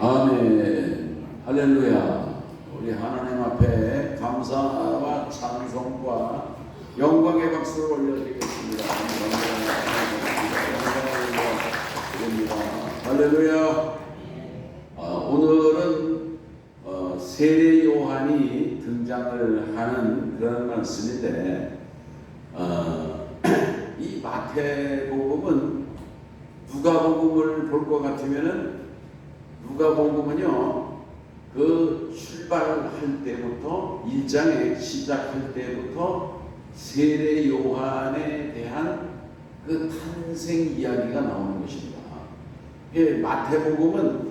아멘. 할렐루야. 우리 하나님 앞에 감사와 찬송과 영광의 박수를 올려드리겠습니다. 할렐루야. 오늘은 세례 요한이 등장을 하는 그런 말씀인데, 이 마태복음은 누가복음을 볼 것 같으면은, 누가복음은요, 그 출발할 때부터 1장에 시작할 때부터 세례 요한에 대한 그 탄생 이야기가 나오는 것입니다. 마태복음은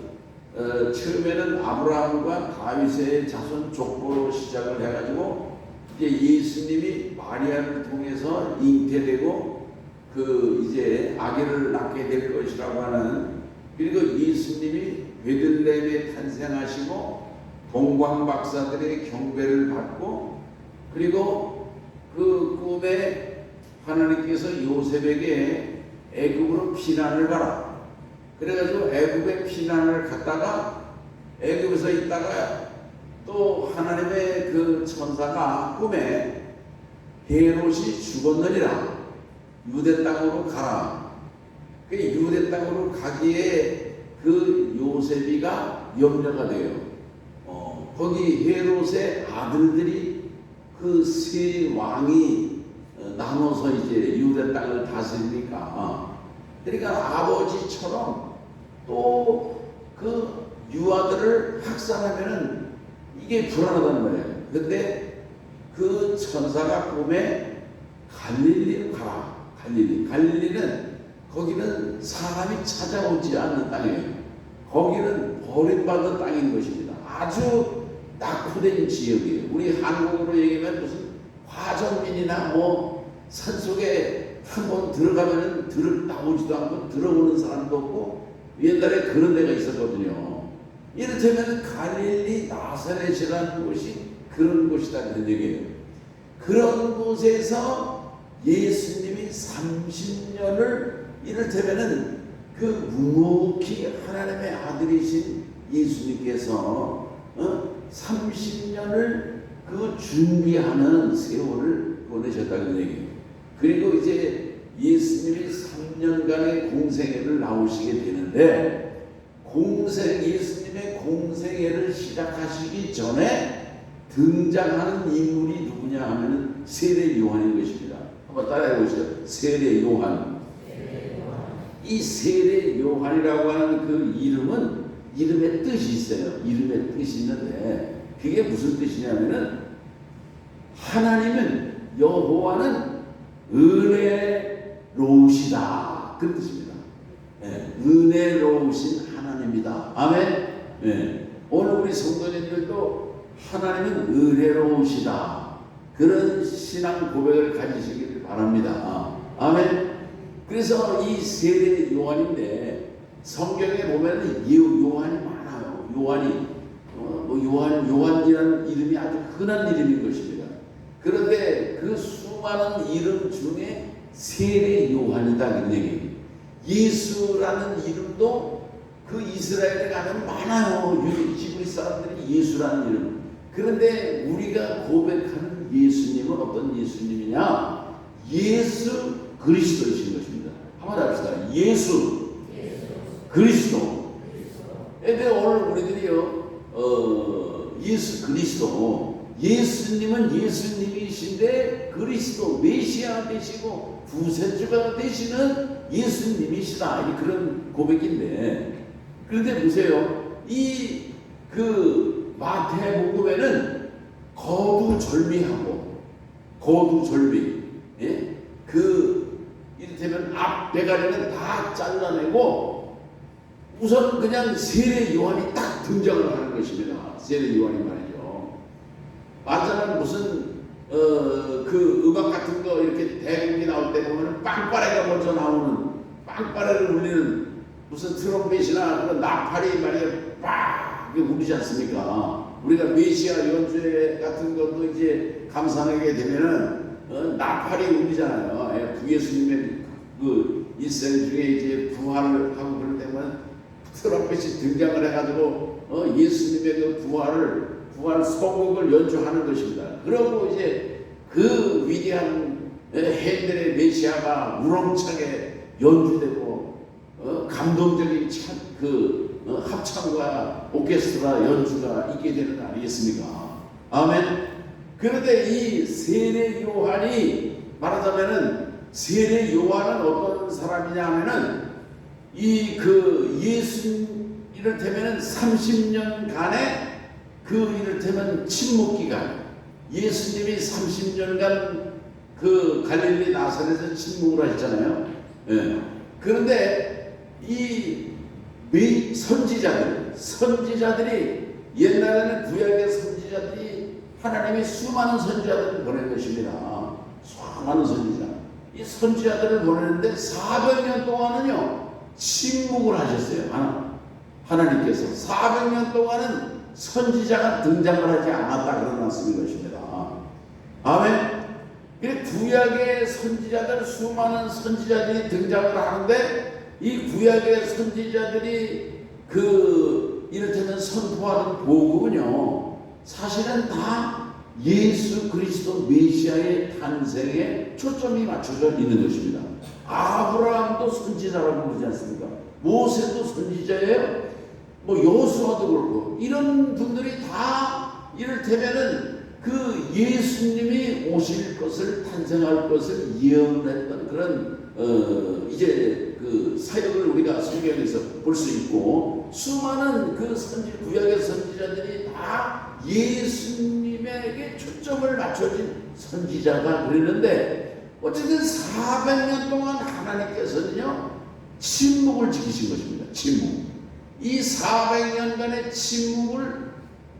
처음에는 아브라함과 다윗의 자손 족보로 시작을 해가지고 이제 예수님이 마리아를 통해서 잉태되고 이제 아기를 낳게 될 것이라고 하는, 그리고 예수님이 베들레헴에 탄생하시고 동방박사들의 경배를 받고, 그리고 그 꿈에 하나님께서 요셉에게 애굽으로 피난을 가라, 그래가지고 애굽에 피난을 갔다가 애굽에서 있다가 또 하나님의 그 천사가 꿈에 헤롯이 죽었느니라, 유대 땅으로 가라. 그 유대 땅으로 가기에 그 요셉이가 염려가 돼요. 거기 헤롯의 아들들이 그 세 왕이 나눠서 이제 유대 땅을 다스리니까, 그러니까 아버지처럼 또 그 유아들을 학살하면은 이게 불안하단 말이에요. 근데 그 천사가 꿈에 갈릴리로 가라. 갈릴리는 거기는 사람이 찾아오지 않는 땅이에요. 거기는 버림받은 땅인 것입니다. 아주 낙후된 지역이에요. 우리 한국으로 얘기하면 무슨 화전민이나 뭐 산속에 한번 들어가면은 나오지도 않고 들어오는 사람도 없고, 옛날에 그런 데가 있었거든요. 이를테면 갈릴리 나사렛이라는 곳이 그런 곳이다, 그런 얘기예요. 그런 곳에서 예수님이 30년을, 이를테면은 그 묵묵히 하나님의 아들이신 예수님께서 30년을 그 준비하는 세월을 보내셨다는 얘기예요. 그리고 이제 예수님이 3년간의 공생애를 나오시게 되는데, 예수님의 공생애를 시작하시기 전에 등장하는 인물이 누구냐 하면 세례 요한인 것입니다. 한번 따라해 보시죠. 세례 요한. 이 세례 요한이라고 하는 그 이름은 이름의 뜻이 있어요. 이름의 뜻이 있는데, 그게 무슨 뜻이냐면은, 하나님은, 여호와는 은혜로우시다, 그 뜻입니다. 은혜로우신 하나님이다. 아멘. 오늘 우리 성도님들도 하나님은 은혜로우시다, 그런 신앙 고백을 가지시길 바랍니다. 아멘. 그래서 이 세례 요한인데, 성경에 보면 요한이 많아요. 요한이라는 이름이 아주 흔한 이름인 것입니다. 그런데 그 수많은 이름 중에 세례 요한이다, 그런 얘기예요. 예수라는 이름도 그 이스라엘에 가면 많아요. 히브리 사람들이 예수라는 이름. 그런데 우리가 고백하는 예수님은 어떤 예수님이냐? 예수 그리스도이신 것입니다. 한번 합시다. 예수 그리스도. 근데 오늘 우리들이요, 예수 그리스도, 예수님은 예수님이신데 그리스도, 메시아 되시고 구세주가 되시는 예수님이시다, 그런 고백인데, 그런데 보세요. 그 마태복음에는 거두절미하고, 이를테면 앞 대가리는 다 잘라내고 우선 그냥 세례 요한이 딱 등장을 하는 것입니다. 세례 요한이 말이죠. 맞아는 무슨 그 음악 같은 거 이렇게 대국이 나올 때 보면 빵빠레가 먼저 나오는, 빵빠레를 울리는 무슨 트럼펫이나 그런 나팔이 말이야 빡 울리지 않습니까? 우리가 메시아 연주회 같은 것도 이제 감상하게 되면은 나팔이 울리잖아요. 구 예수님의 그 일생 중에 이제 부활을 하고 그럴 때만 트럼펫이 등장을 해가지고 예수님의 그 부활 소곡을 연주하는 것입니다. 그러고 이제 그 위대한 핸델의 메시아가 우렁차게 연주되고 감동적인 합창과 오케스트라 연주가 있게 되는 거 아니겠습니까? 아멘. 그런데 이 세례 요한이 말하자면은 세례 요한은 어떤 사람이냐 하면은 예수 이를테면은 30년간의 이를테면 침묵 기간, 예수님이 30년간 갈릴리 나사렛에서 침묵을 하셨잖아요. 예. 그런데 이 선지자들이 옛날에는 구약의 선지자들이 하나님이 수많은 선지자들을 보낸 것입니다. 수많은 선지자. 이 선지자들을 보냈는데 400년 동안은요 침묵을 하셨어요. 하나님께서 400년 동안은 선지자가 등장을 하지 않았다 그런 말씀인 것입니다. 아멘. 구약의 선지자들, 수많은 선지자들이 등장을 하는데 이 구약의 선지자들이 이를테면 선포하는 복음은요 사실은 다 예수 그리스도 메시아의 탄생에 초점이 맞춰져 있는 것입니다. 아브라함도 선지자라고 그러지 않습니까? 모세도 선지자예요. 여호수아도 그렇고 이런 분들이 다 이를테면은 예수님이 오실 것을 탄생할 것을 예언했던 그런 이제 사역을 우리가 성경에서 볼 수 있고 수많은 구약의 선지자들이 다 예수님에게 초점을 맞춰진 선지자가 그랬는데 어쨌든 400년 동안 하나님께서는요 침묵을 지키신 것입니다. 침묵. 이 400년간의 침묵을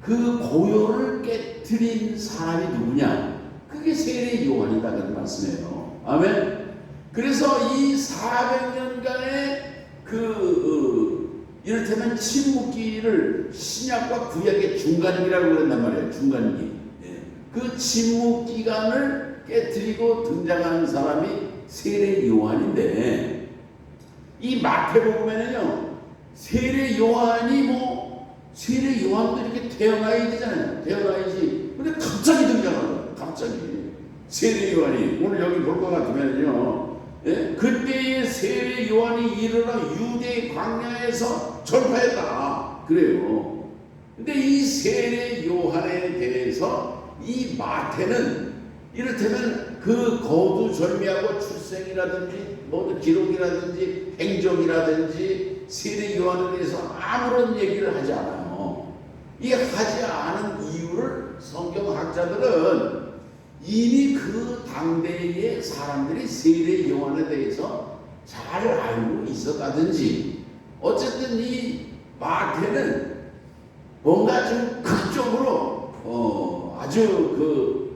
고요를 깨트린 사람이 누구냐? 그게 세례 요한이다 그런 말씀이에요. 아멘. 그래서 이 400년간의 이를테면 침묵기를 신약과 구약의 중간기라고 그런단 말이에요. 중간기. 그 침묵 기간을 깨트리고 등장하는 사람이 세례 요한인데 이 마태복음에는요 세례 요한도 이렇게 태어나야 되잖아요. 태어나야지. 근데 갑자기 등장하는 거예요. 갑자기. 세례 요한이. 오늘 여기 볼 것 같으면요. 그때의 세례 요한이 일어나 유대 광야에서 전파했다. 그래요. 근데 이 세례 요한에 대해서 이 마태는 이를테면 거두절미하고 출생이라든지 모든 기록이라든지 행적이라든지 세례 요한에 대해서 아무런 얘기를 하지 않아요. 이 하지 않은 이유를 성경학자들은 이미 당대의 사람들이 세례 요한에 대해서 잘 알고 있었다든지 어쨌든 이 마태는 뭔가 좀 극적으로 아주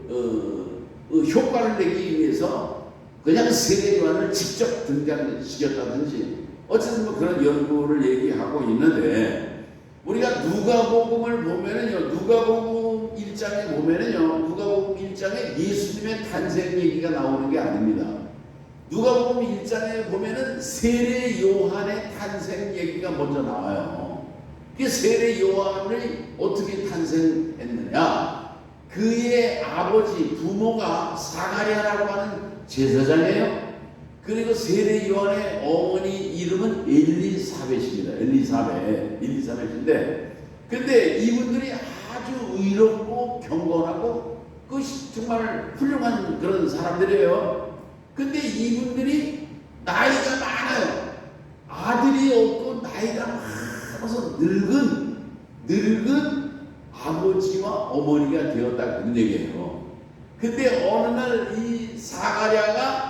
효과를 내기 위해서 그냥 세례 요한을 직접 등장시켰다든지 어쨌든 그런 연구를 얘기하고 있는데 우리가 누가복음을 보면은요 누가복음 1장에 보면은요 누가복음 1장에 예수님의 탄생 얘기가 나오는 게 아닙니다. 누가복음 1장에 보면은 세례 요한의 탄생 얘기가 먼저 나와요. 그 세례 요한이 어떻게 탄생했느냐? 그의 아버지 부모가 사가랴라고 하는 제사장이에요. 그리고 세례 요한의 어머니 이름은 엘리사벳입니다. 엘리사벳인데 근데 이분들이 아주 의롭고 경건하고 정말 훌륭한 그런 사람들이에요. 근데 이분들이 나이가 많아요. 아들이 없고 나이가 많아서 늙은 아버지와 어머니가 되었다 그런 얘기예요. 근데 어느 날 이 사가랴가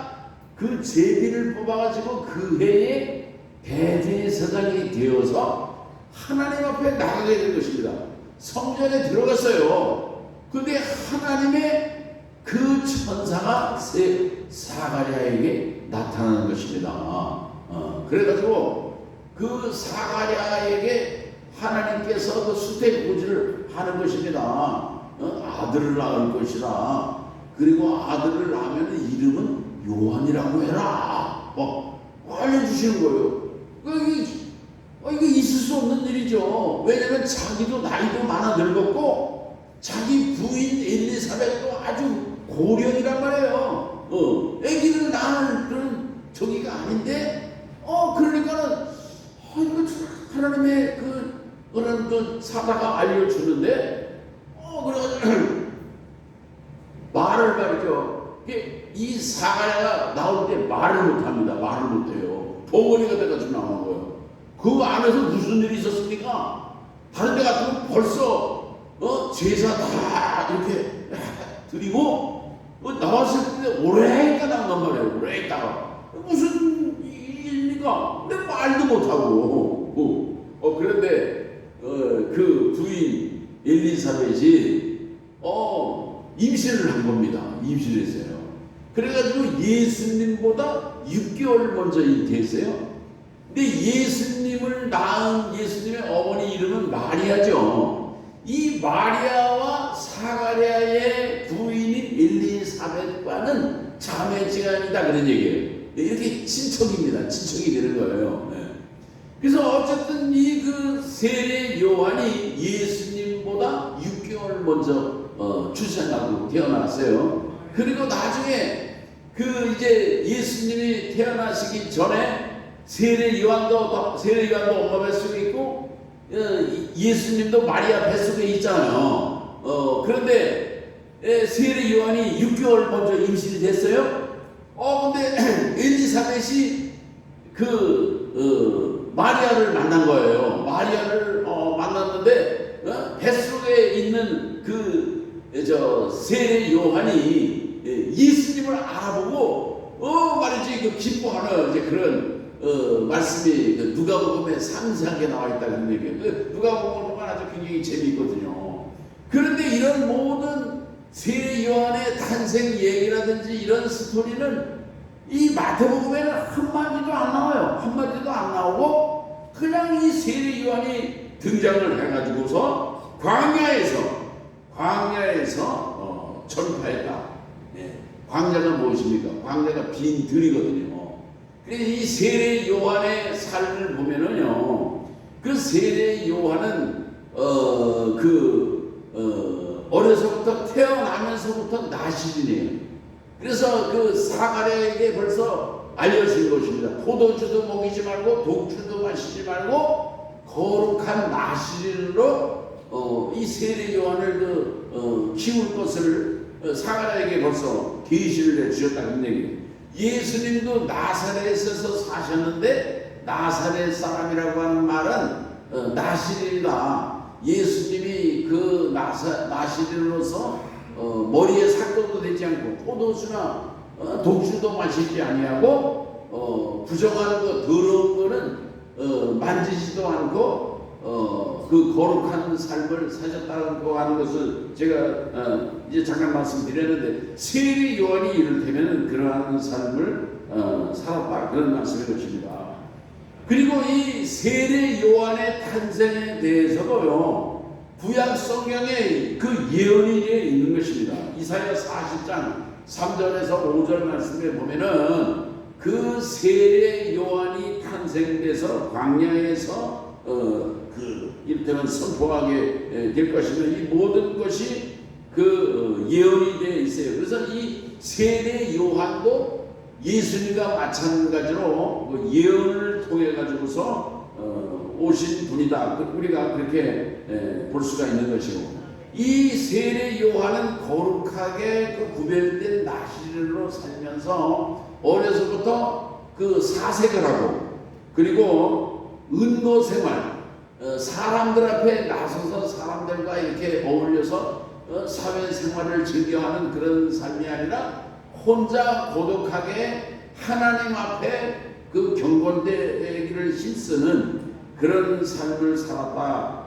제비를 뽑아가지고 그 해에 대제사장이 되어서 하나님 앞에 나가게 된 것입니다. 성전에 들어갔어요. 근데 하나님의 천사가 사가랴에게 나타나는 것입니다. 그래가지고 사가랴에게 하나님께서 수태고지를 하는 것입니다. 아들을 낳을 것이라. 그리고 아들을 낳으면 이름은 요한이라고 해라. 알려주시는 거예요. 이거 있을 수 일이죠. 왜냐면 자기도 나이도 많아 늙었고 자기 부인 엘리사벳도 아주 고령이란 말이에요. 아기를 낳을 그런 저기가 아닌데, 그러니까는 이거 하나님의 그런 그 사다가 알려주는데, 그래가지고 말을 말이죠. 이 사가랴가 나올 때 말을 못합니다. 말을 못해요. 벙어리가 돼가지고 나온 거예요. 그 안에서 무슨 일이 있었습니까? 다른 데 같으면 벌써 제사 다 이렇게 드리고 나왔을 때 오래 있다 나온단 말이에요. 오래 있다가 무슨 일입니까? 근데 말도 못하고 그런데 그 부인 엘리사벳이 임신을 한 겁니다. 임신을 했어요. 그래가지고 예수님보다 6개월 먼저 잉태했어요. 근데 예수님을 낳은 예수님의 어머니 이름은 마리아죠. 이 마리아와 사가랴의 부인인 엘리사벳과는 자매지간이다 그런 얘기예요. 이렇게 친척입니다. 친척이 되는 거예요. 그래서 어쨌든 이 그 세례 요한이 예수님보다 6개월 먼저 출생하고 태어났어요. 그리고 나중에 그 이제 예수님이 태어나시기 전에 세례 요한도 엄마 뱃속에 있고 예수님도 마리아 뱃속에 있잖아요. 그런데 세례 요한이 6개월 먼저 임신이 됐어요. 근데 엘리사벳이 마리아를 만난 거예요. 마리아를 만났는데 뱃속에 있는 세례 요한이 예수님을 알아보고 말이지 기뻐하는 이제 그런 말씀이 누가복음에 상세하게 나와 있다는 얘기예요. 누가복음을 보면 아주 굉장히 재미있거든요. 그런데 이런 모든 세례 요한의 탄생 얘기라든지 이런 스토리는 이 마태복음에는 한마디도 안 나와요. 한마디도 안 나오고 그냥 이 세례 요한이 등장을 해가지고서 광야에서 전파했다. 광야가 무엇입니까? 광야가 빈 들이거든요. 이 세례 요한의 삶을 보면은요, 그 세례 요한은 어려서부터 태어나면서부터 나시린이에요. 그래서 그 사가랴에게 벌써 알려진 것입니다. 포도주도 먹이지 말고 독주도 마시지 말고 거룩한 나시린으로 이 세례 요한을 키울 것을 사가랴에게 벌써 계시를 해주셨다는 얘기예요. 예수님도 나사렛에서 사셨는데 나사렛 사람이라고 하는 말은 나시린이다. 예수님이 그 나시린으로서 머리에 삭도도 되지 않고 포도주나 독주도 마시지 아니하고 부정한 거 더러운 거는 만지지도 않고 그 거룩한 삶을 사셨다고 하는 것을 제가 이제 잠깐 말씀드렸는데 세례 요한이 이를테면 그러한 삶을 살았다 그런 말씀인 것입니다. 그리고 이 세례 요한의 탄생에 대해서도요 구약 성경에 그 예언이 있는 것입니다. 이사야 40장 3절에서 5절 말씀에 보면은 그 세례 요한이 탄생돼서 광야에서 이를테면 선포하게 될 것이며 이 모든 것이 예언이 되어 있어요. 그래서 이 세례 요한도 예수님과 마찬가지로 예언을 통해 가지고서 오신 분이다. 우리가 그렇게 볼 수가 있는 것이고, 이 세례 요한은 거룩하게 구별된 나시린으로 살면서 어려서부터 사색을 하고, 그리고 은거 생활, 사람들 앞에 나서서 사람들과 이렇게 어울려서 사회생활을 즐겨하는 그런 삶이 아니라 혼자 고독하게 하나님 앞에 경건되기를 힘쓰는 그런 삶을 살았다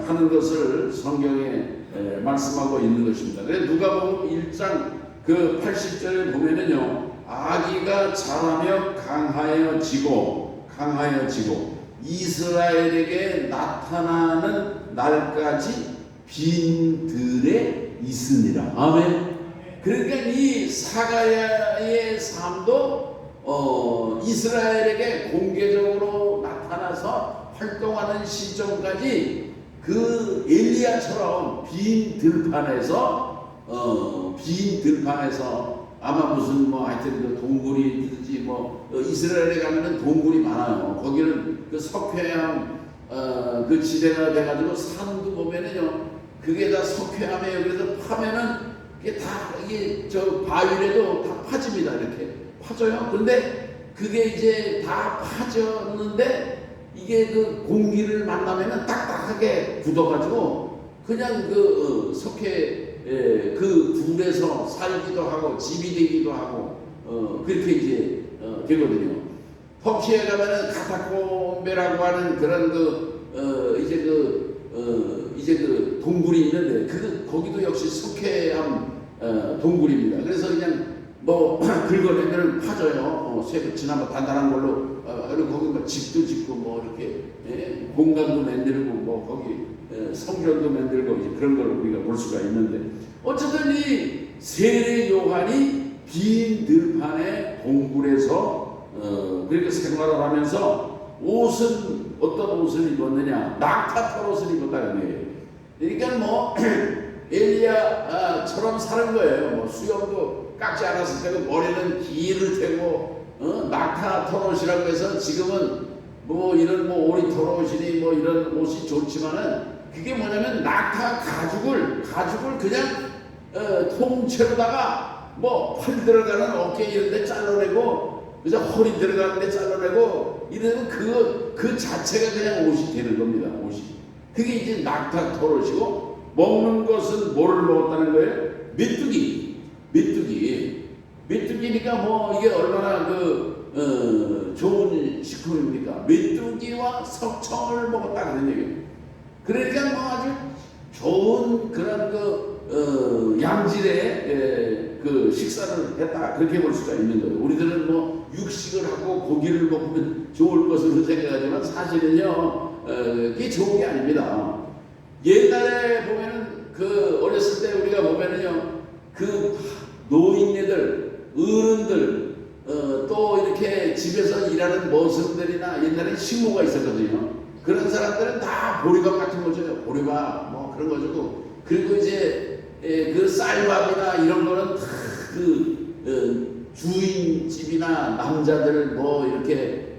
하는 것을 성경에 말씀하고 있는 것입니다. 그래서 누가복음 1장 80절에 보면은요, 아기가 자라며 강하여지고 이스라엘에게 나타나는 날까지 빈 들에 있으니라. 아멘. 그러니까 이 사가랴의 삶도 이스라엘에게 공개적으로 나타나서 활동하는 시점까지 그 엘리야처럼 빈 들판에서 아마 무슨 뭐 하여튼 그 동굴이든지 뭐 이스라엘에 가면은 동굴이 많아요. 거기는 그 석회암 그 지대가 돼가지고 산도 보면은요, 그게 다 석회암이에요. 그래서 파면은 이게 다 이게 저 바위에도 다 파집니다. 이렇게 파져요. 그런데 그게 이제 다 파졌는데 이게 그 공기를 만나면은 딱딱하게 굳어가지고 그냥 그 석회 그 굴에서 살기도 하고 집이 되기도 하고 그렇게 이제 되거든요. 터키에 가면은 카타콤베라고 하는 그런 이제 그 동굴이 있는데 거기도 역시 석회암 동굴입니다. 그래서 그냥 뭐 긁어내면 파져요. 지나면 단단한 걸로 그리고 거기 뭐 집도 짓고 뭐 이렇게 공간도 만들고 뭐 거기 성전도 만들고 이제 그런 걸 우리가 볼 수가 있는데, 어쨌든 이 세례 요한이 빈 들판의 동굴에서 그렇게 생활을 하면서 옷은 어떤 옷을 입었느냐? 낙타털 옷을 입었다는 거예요. 그러니까 뭐 엘리야처럼 사는 거예요. 뭐 수염도 깎지 않았을 때고 머리는 길을 테고 낙타털 옷이라고 해서 지금은 뭐 이런 뭐 오리털 옷이니 뭐 이런 옷이 좋지만은 그게 뭐냐면 낙타 가죽을 그냥 통째로다가 뭐 팔 들어가는 어깨 이런 데 잘라내고 그래서 허리 들어가는 데 잘라내고 이러면 그 자체가 그냥 옷이 되는 겁니다. 옷이. 그게 이제 낙타 털 옷이고, 먹는 것은 뭐를 먹었다는 거예요? 메뚜기니까 뭐 이게 얼마나 좋은 식품입니까? 메뚜기와 석청을 먹었다 그런 얘기예요. 그러니까 뭐 아주 좋은 그런 양질의 그 식사를 했다, 그렇게 볼 수가 있는 거예요. 우리들은 뭐 육식을 하고 고기를 먹으면 좋을 것으로 생각하지만 사실은요 그게 좋은 게 아닙니다. 옛날에 보면은 그 어렸을 때 우리가 보면은요 그 노인네들, 어른들 또 이렇게 집에서 일하는 머슴들이나 옛날에 식모가 있었거든요. 그런 사람들은 다 보리밥 같은 거죠. 보리밥 뭐 그런 거죠. 그리고 이제 그 쌀밥이나 이런 거는 다 그 주인집이나 남자들 뭐 이렇게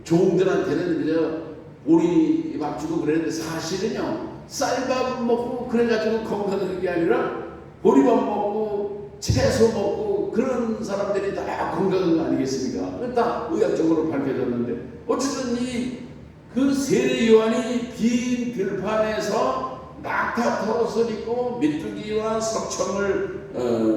종들한테는 그저 보리밥 주고 그랬는데, 사실은요 쌀밥 먹고 그래가지고 건강한 게 아니라 보리밥 먹고 채소 먹고 그런 사람들이 다 건강한 거 아니겠습니까? 그건 다 의학적으로 밝혀졌는데, 어쨌든 그 세례 요한이 빈 들판에서 낙타 털옷을 입고 메뚜기와 석청을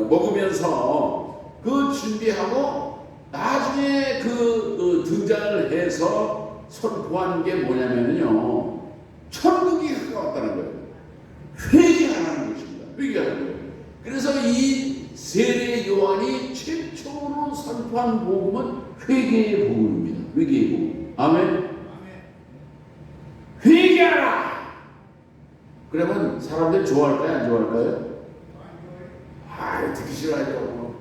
먹으면서 그 준비하고 나중에 등장을 해서 선포한 게 뭐냐면요, 천국이 가까웠다는 거예요. 회개하라는 것입니다. 회개하는 거예요. 그래서 이 세례 요한이 최초로 선포한 복음은 회개의 복음입니다. 회개의 복음. 아멘. 회개하라! 그러면 사람들 좋아할까요? 안 좋아할까요? 듣기 싫어하죠.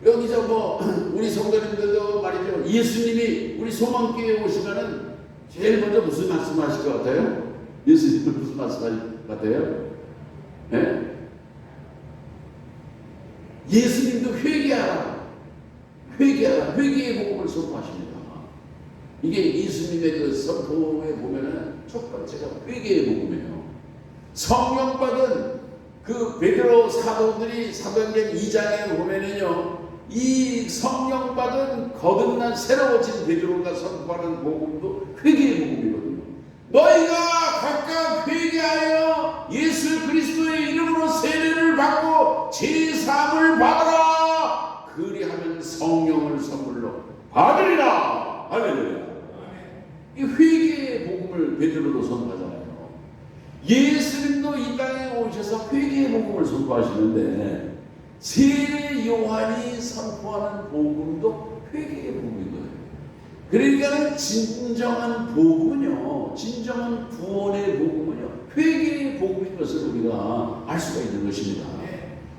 여기서 뭐 우리 성도님들도 말이죠, 예수님이 우리 소망교회에 오시면은 제일 먼저 무슨 말씀하실 것 같아요? 예수님은 무슨 말씀하실 것 같아요? 네? 예수님도 회개하라, 회개의 복음을 선포하십니다. 이게 예수님의 그 선포에 보면은 첫 번째가 회개의 복음이에요. 성령 받은 그 베드로 사도들이 사도행전 2장에 보면은요, 이 성령 받은 거듭난 새로워진 베드로가 선포하는 복음도 회개의 복음이거든요. 너희가 각각 회개하여 예수 그리스도의 이름으로 세례를 받고 제사함을 받아라. 그리하면 성령을 선물로 받으리라. 할렐루야. 이 회개의 복음을 베드로도 선포하잖아요. 예수님도 이 땅에 오셔서 회개의 복음을 선포하시는데, 세례 요한이 선포하는 복음도 회개의 복음인 거예요. 그러니까 진정한 복음은요, 진정한 구원의 복음은요, 회개의 복음인 것을 우리가 알 수가 있는 것입니다.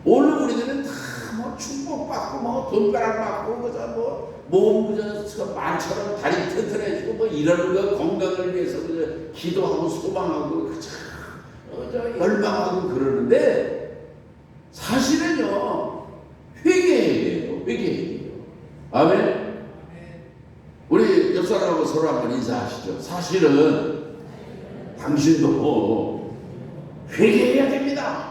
오늘 우리들은 다 뭐 축복받고 뭐 돈가락 받고 그저 몸 그저 말처럼 다리 튼튼해지고 뭐 이러는 거 건강을 위해서 그저 기도하고 소망하고 그저 열망하고 그러는데 사실은요 회개해야 돼요. 회개해야 돼요. 아멘. 우리 옆 사람하고 서로 한번 인사하시죠. 사실은 당신도 회개해야 됩니다.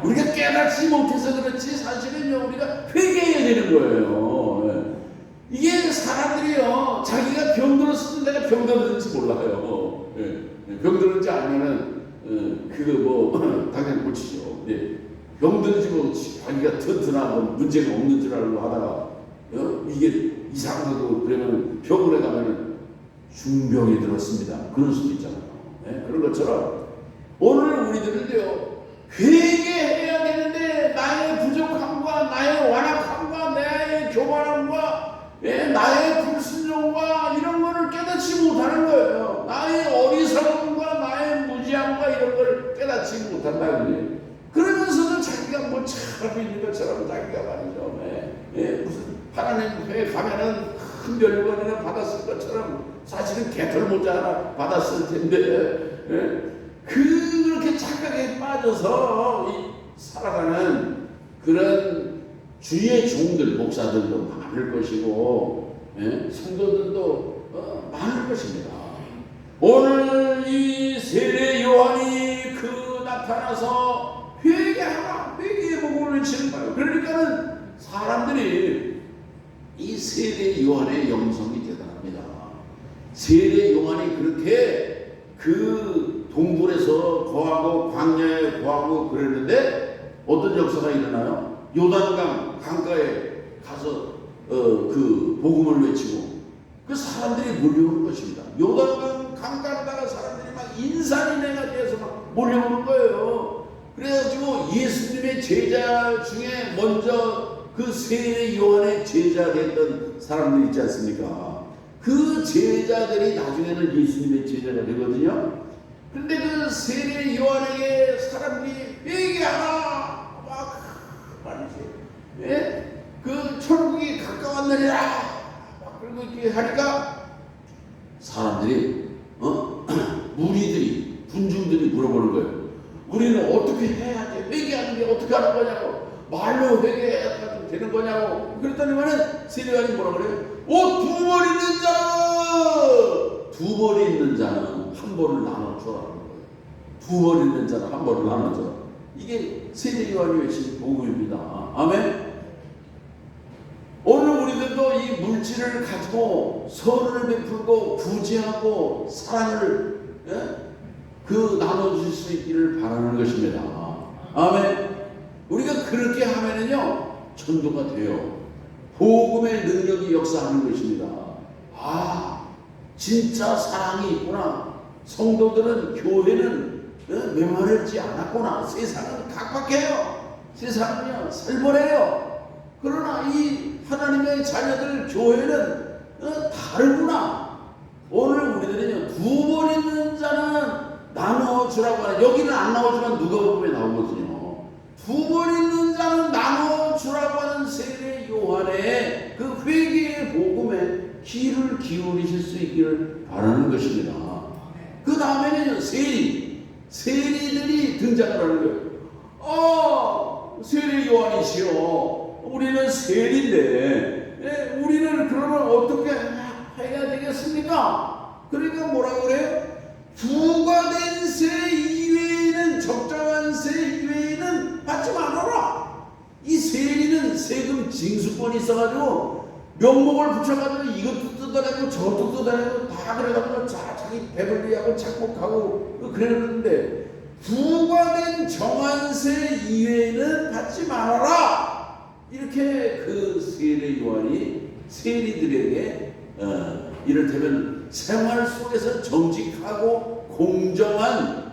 우리가 깨닫지 못해서 그렇지 사실은요 우리가 회개해야 되는 거예요. 이게 사람들이요 자기가 병들었을 때 내가 병들었는지 몰라요. 병들었는지 알면은 그거 뭐 당연히 고치죠. 병든지 뭐 자기가 튼튼하고 문제가 없는 줄 알고 하다가 이게 이상하고 그러면 병원에 가면은 중병이 들었습니다. 그럴 수도 있잖아요. 그런 것처럼 오늘 우리들은요 회개해야 되는데 나의 부족함과 나의 완악함과 나의 교만함과 나의 불순종과 이런 거를 깨닫지 못하는 거예요. 나의 어리석음과 나의 무지함과 이런 걸 깨닫지 못한다. 그러면서도 자기가 뭐 잘하고 있는 것처럼 자기가 말이죠. 무슨 하나님 회에 가면은 큰 별관이나 받았을 것처럼 사실은 개털 모자 하나 받았을 텐데 그렇게 착각에 빠져서 살아가는 그런 주의 종들 목사들도 많을 것이고 성도들도 많을 것입니다. 오늘 이 세례 요한이 나타나서 회개하라 회개의 복음을 외치는 거예요. 그러니까는 사람들이 이 세례 요한의 영성이 대단합니다. 세례 요한이 그렇게 그 동굴에서 거하고 광야에 거하고 그랬는데 어떤 역사가 일어나요? 요단강 강가에 가서 그 복음을 외치고 그 사람들이 몰려오는 것입니다. 요단강 강가에다가 사람들이 막 인산인해가 돼서 막 몰려오는 거예요. 그래가지고 예수님의 제자 중에 먼저 그 세례 요한의 제자 됐던 사람들 있지 않습니까? 그 제자들이 나중에는 예수님의 제자가 되거든요. 근데 그 세례 요한에게 사람들이 회개하라 막 말이지. 그 천국이 가까웠느니라 막 그러고 이렇게 하니까 사람들이 무리들이 군중들이 물어보는 거예요. 우리는 어떻게 해야 돼? 회개하는 게 어떻게 하는 거냐고. 말로 회개해야 되는 거냐고. 그랬더니만은 세례 요한이 뭐라 그래요? 두 번 있는 자는 두 번 있는 자는 한 번을 나눠줘라는 거예요. 두 번 있는 자는 한 번을 나눠줘. 이게 세례 요한이 외친 복음입니다. 아멘. 오늘 우리들도 이 물질을 가지고 선을 베풀고 구제하고 사랑을 나눠줄 수 있기를 바라는 것입니다. 아멘. 우리가 그렇게 하면은요 천도가 돼요. 복음의 능력이 역사하는 것입니다. 진짜 사랑이 있구나. 성도들은 교회는 메마르지 않았구나. 세상은 각박해요. 세상은요 살벌해요. 그러나 이 하나님의 자녀들 교회는 다르구나. 오늘 우리들은요 두 번 있는 자는 나눠주라고 하는, 여기는 안 나오지만 누가복음에 나오거든요. 두 번 있는 자는 나눠주라고 하는 세례 요한의 그 회개의 복음에 귀를 기울이실 수 있기를 바라는 것입니다. 그 다음에는요 세리들이 등장을 하는 거예요. 세례 요한이시여, 우리는 세리인데 우리는 그러면 어떻게 해야 되겠습니까? 그러니까 뭐라고 그래요? 부과된 세 이외에는, 적정한 세 이외에는 받지 말아라. 이 세리는 세금 징수권이 있어가지고 명목을 붙여가지고 이것도 뜯어내고 저것도 뜯어내고 다 그래가지고 자기 배불리하고 착복하고 그랬는데, 부과된 정한세 이외에는 받지 말아라. 이렇게 그 세례 요한이 세리들에게 이를테면 생활 속에서 정직하고 공정한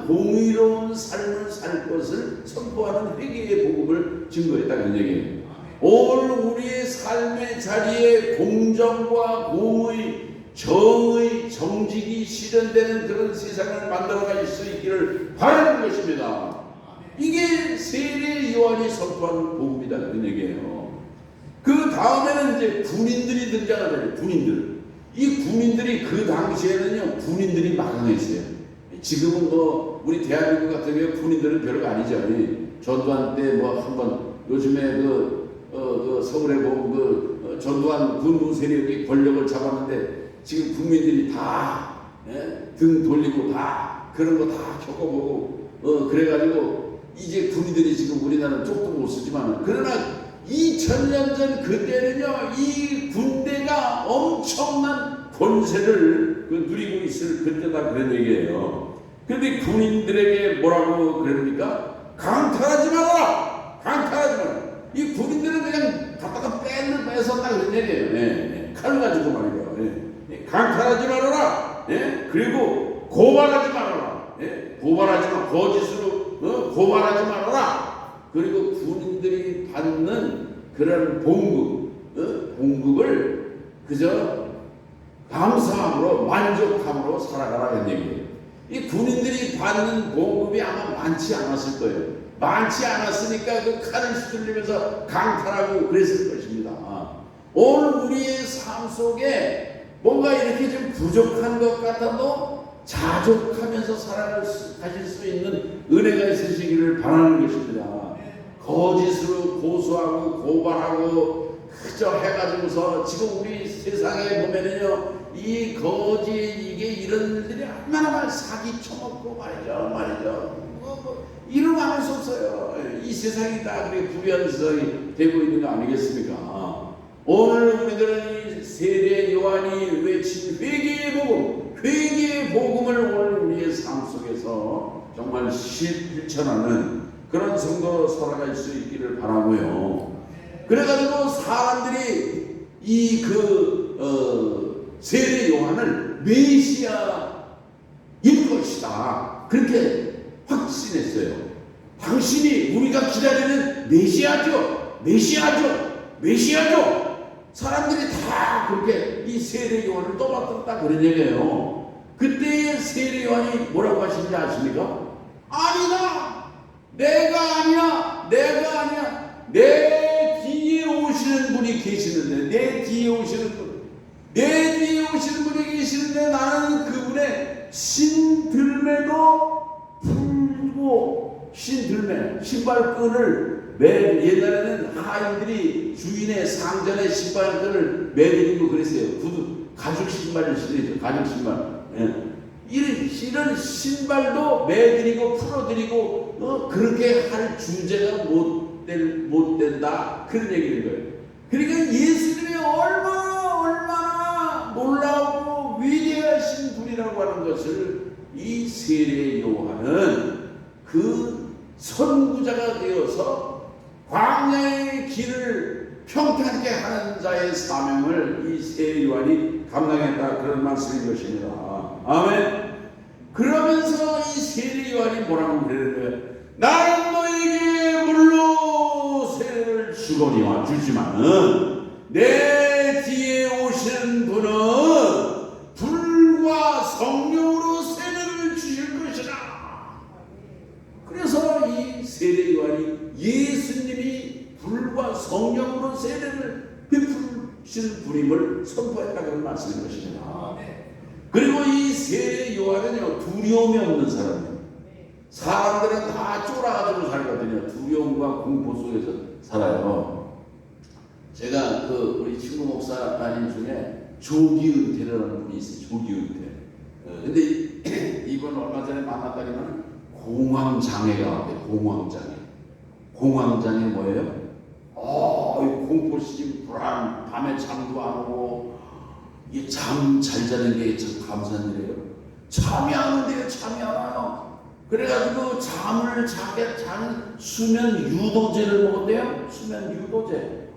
공의로운 삶을 살 것을 선포하는 회개의 복음을 증거했다는 얘기예요. 오늘 우리의 삶의 자리에 공정과 공의, 정의, 정직이 실현되는 그런 세상을 만들어갈 수 있기를 바라는 것입니다. 이게 세례 요한이 선포한 복음이다 그런 얘기예요. 그 다음에는 이제 군인들이 등장하잖아요. 군인들. 이 군인들이 그 당시에는요 군인들이 망했어요. 지금은 뭐 우리 대한민국 같은 경우 군인들은 별거 아니죠. 전두환 때 뭐 한번 요즘에 서울에 보면 전두환 군부 세력이 권력을 잡았는데 지금 국민들이 다 등 돌리고 다 그런 거 다 겪어보고 그래가지고 이제 군인들이 지금 우리나라는 쪽도 못 쓰지만 그러나 2000년 전 그때는요 이 군대가 엄청난 권세를 누리고 있을 그때다 그런 얘기예요. 그런데 군인들에게 뭐라고 그럽니까? 강탈하지 말아라! 강탈하지 마라! 이 군인들은 그냥 갖다가 뺏었다 그런 얘기예요. 칼을 가지고 말이에요. 강탈하지 말아라! 그리고 고발하지 말아라! 고발하지 마! 거짓으로 고발하지 말아라! 그리고 군인들이 받는 그런 봉급을 그저 감사함으로 만족함으로 살아가라는 얘기예요. 이 군인들이 받는 봉급이 아마 많지 않았을 거예요. 많지 않았으니까 그 칼을 휘둘리면서 강탈하고 그랬을 것입니다. 오늘 우리의 삶 속에 뭔가 이렇게 좀 부족한 것 같아도 자족하면서 살아가실 수 있는 은혜가 있으시기를 바라는 것입니다. 거짓으로 고소하고 고발하고 그저 해가지고서 지금 우리 세상에 보면은요 이 거짓 이게 이런 일들이 얼마나 많이 사기 쳐먹고 말이죠. 이루어갈 수 없어요. 이 세상이 다 그렇게 불의한 세상이 되고 있는 거 아니겠습니까? 오늘 우리들은 이 세례 요한이 외친 회개의 복음, 회개의 복음을 오늘 우리의 삶 속에서 정말 실천하는 그런 성도로 살아갈 수 있기를 바라고요. 그래가지고 사람들이 이 세례 요한을 메시아일 것이다 그렇게 확신했어요. 당신이 우리가 기다리는 메시아죠. 사람들이 다 그렇게 이 세례 요한을 떠받들었다 그런 얘기예요. 그때의 세례 요한이 뭐라고 하시는지 아십니까? 아니다. 내가 아니야. 내 뒤에 오시는 분이 계시는데 내 뒤에 오시는 분이 계시는데 나는 그분의 신들매도 풀고 신발끈을 옛날에는 하인들이 주인의 상전의 신발끈을 매드리고 그랬어요. 가죽 신발을 신으죠. 가죽 신발. 이런 신발도 매드리고 풀어드리고 그렇게 할 주제가 못 된다 그런 얘기인 거예요. 그러니까 예수님이 얼마나 놀라우고 위대하신 분이라고 하는 것을 이 세례 요한은 그 선구자가 되어서 광야의 길을 평탄케 하는 자의 사명을 이 세례 요한이 감당했다 그런 말씀인 것입니다. 아멘. 그러면서 이 세례 요한이 뭐라고 그러는 거예요? 나는 너에게 물로 세례를 주지만은 내 뒤에 오시는 분은 불과 성령으로 세례를 주실 것이다. 그래서 이 세례 요한이 예수님이 불과 성령으로 세례를 베푸실 분임을 선포했다 그런 말씀인 것입니다. 그리고 이 세례 요한은요 두려움이 없는 사람이에요. 사람들은 다 쫄아가지고 살거든요. 두려움과 공포 속에서 살아요. 제가 우리 친구 목사님 중에 조기은퇴라는 분이 있어요. 조기은퇴. 근데 이번 얼마 전에 만났다니면 공황장애가 왔대요. 공황장애 뭐예요? 공포심, 불안, 밤에 잠도 안 오고 이 잠 잘 자는 게 참 감사한 일이에요. 잠이 안 오는데요. 잠이 안 와요. 그래가지고 잠을 자는 수면 유도제를 먹었대요. 수면 유도제.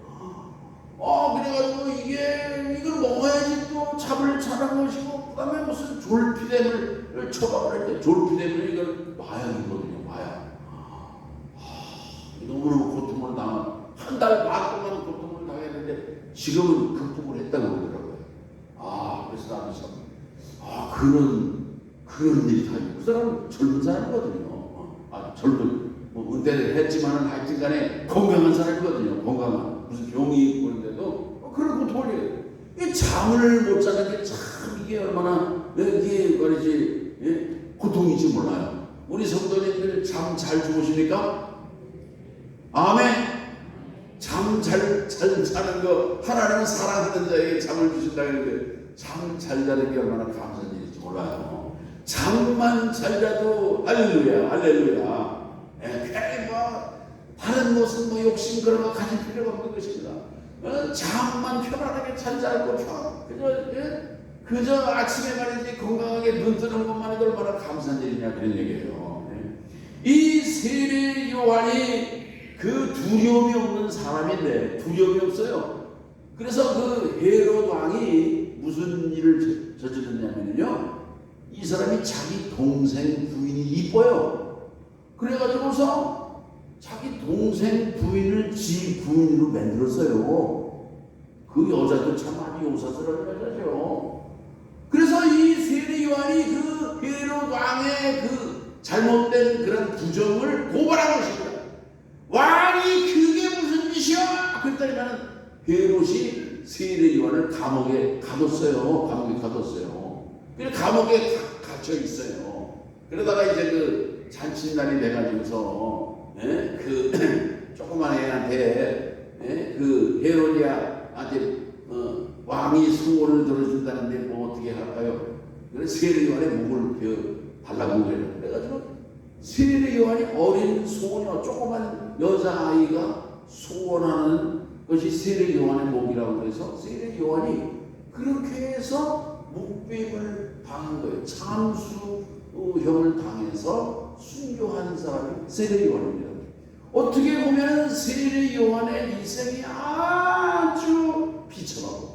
그래가지고 이걸 먹어야지 또 잠을 자는 것이고, 그 다음에 무슨 졸피뎀을 처방을 할 때, 졸피뎀을 이걸 마약이거든요. 마약. 너무너무 고통을 한 달 반 동안 고통을 당했는데, 지금은 극복을 했다고 그러더라고요. 그래서 나는 참, 그런 일이 다 있고, 그 사람은 젊은 사람이거든요. 젊은 뭐 은퇴를 했지만은 하여튼간에 건강한 사람이거든요. 건강한 무슨 병이 있고 그런데도 그런 고통을 해요. 이 잠을 못 자는 게 참 이게 얼마나 이게 말이지 고통인지 몰라요. 우리 성도님들 잠 잘 주무십니까? 아멘. 잠 잘 자는 거 하나님은 사랑하는 자에게 잠을 주신다 그러는데 잠 잘 자는 게 얼마나 감사한 일인지 몰라요. 잠만 잘 자도 할렐루야 할렐루야. 괜히 뭐 다른 무슨 뭐 욕심 그런 거 가질 필요가 없는 것입니다. 잠만 편안하게 잘 자고 그저 아침에 말이지 건강하게 눈 뜨는 것만 해도 얼마나 감사한 일이냐 그런 얘기예요. 이 세례 요한이 그 두려움이 없는 사람인데 두려움이 없어요. 그래서 그 헤롯 왕이 무슨 일을 저질렀냐면요, 이 사람이 자기 동생 부인이 이뻐요. 그래가지고서 자기 동생 부인을 지 부인으로 만들었어요. 그 여자도 참 아주 요사스러운 여자죠. 그래서 이 세례 요한이 그 헤롯 왕의 그 잘못된 그런 부정을 고발한 것입니다. 왕이 그게 무슨 짓이야? 그랬더니만은 헤롯이 세례 요한을 감옥에 가뒀어요. 감옥에 가뒀어요. 그래서 감옥에 갇혀 있어요. 그러다가 이제 그 잔칫날이 돼가지고서 그 조그만 애한테 그 헤롯이한테 왕이 소원을 들어준다는데 뭐 어떻게 할까요? 그래서 세례 요한의 목을 달라고 그래요. 그래가지고 세례 요한이 어린 소녀, 조그만 여자아이가 소원하는 것이 세례 요한의 목이라고 그래서 세례 요한이 그렇게 해서 묵뱀을 당한 거예요. 참수형을 당해서 순교한 사람이 세례 요한입니다. 어떻게 보면 세례 요한의 인생이 아주 비참하고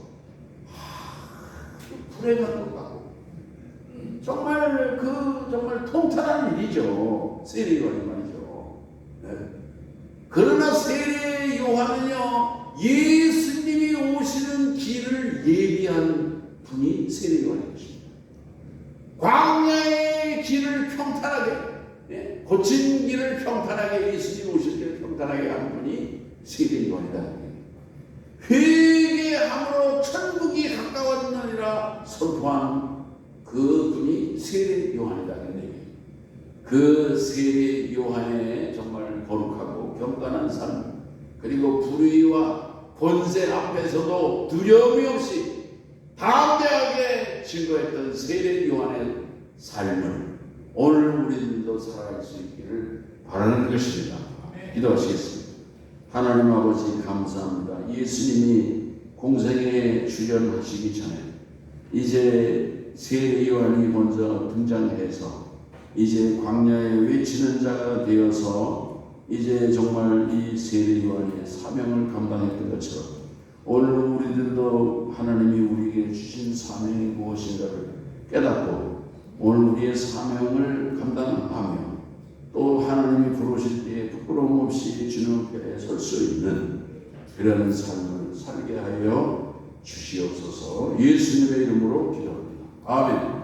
불행한 것 같고 정말 정말 통탄한 일이죠. 세례 요한이 말이죠. 그러나 세례 요한은요, 예수님이 오시는 길을 예비한 분이 세례 요한인 것입니다. 광야의 길을 평탄하게, 고친 길을 평탄하게, 예수님이 오실 길을 평탄하게 한 분이 세례 요한이다. 회개함으로 천국이 가까웠느니라 선포한 그 분이 세례 요한이다. 그 세례 요한의 정말 거룩하고 경건한 삶, 그리고 불의와 권세 앞에서도 두려움이 없이 담대하게 증거했던 세례 요한의 삶을 오늘 우리들도 살아갈 수 있기를 바라는 것입니다. 기도하시겠습니다. 하나님 아버지 감사합니다. 예수님이 공생에 출현하시기 전에 이제 세례 요한이 먼저 등장해서 이제 광야에 외치는 자가 되어서 이제 정말 이 세례 요한의 사명을 감당했던 것처럼 오늘 우리들도 하나님이 우리에게 주신 사명이 무엇인가를 깨닫고 오늘 우리의 사명을 감당하며 또 하나님이 부르실 때에 부끄러움 없이 주님 앞에 설 수 있는 그런 삶을 살게 하여 주시옵소서. 예수님의 이름으로 기도합니다. 아멘.